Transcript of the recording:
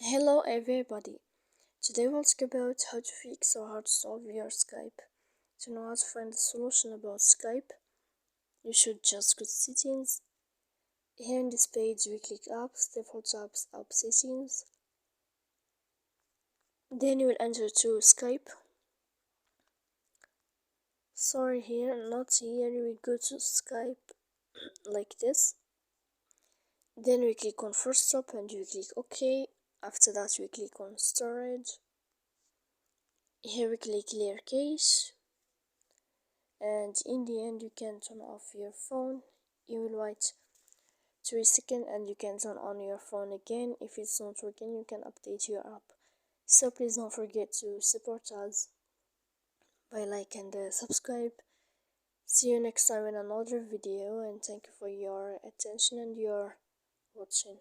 Hello everybody. Today we'll talk about how to fix or how to solve your Skype. To know how to find a solution about Skype, you should just go to settings. Here in this page we click apps, default apps, app settings. Then you will enter to Skype. Sorry, here, not here. We go to Skype like this. Then we click on first stop and you click OK. After that we click on storage. Here we click clear cache, and in the end you can turn off your phone. You will wait 3 seconds and you can turn on your phone again. If it's not working, you can update your app. So please don't forget to support us by like and subscribe. See you next time in another video, and thank you for your attention and your watching.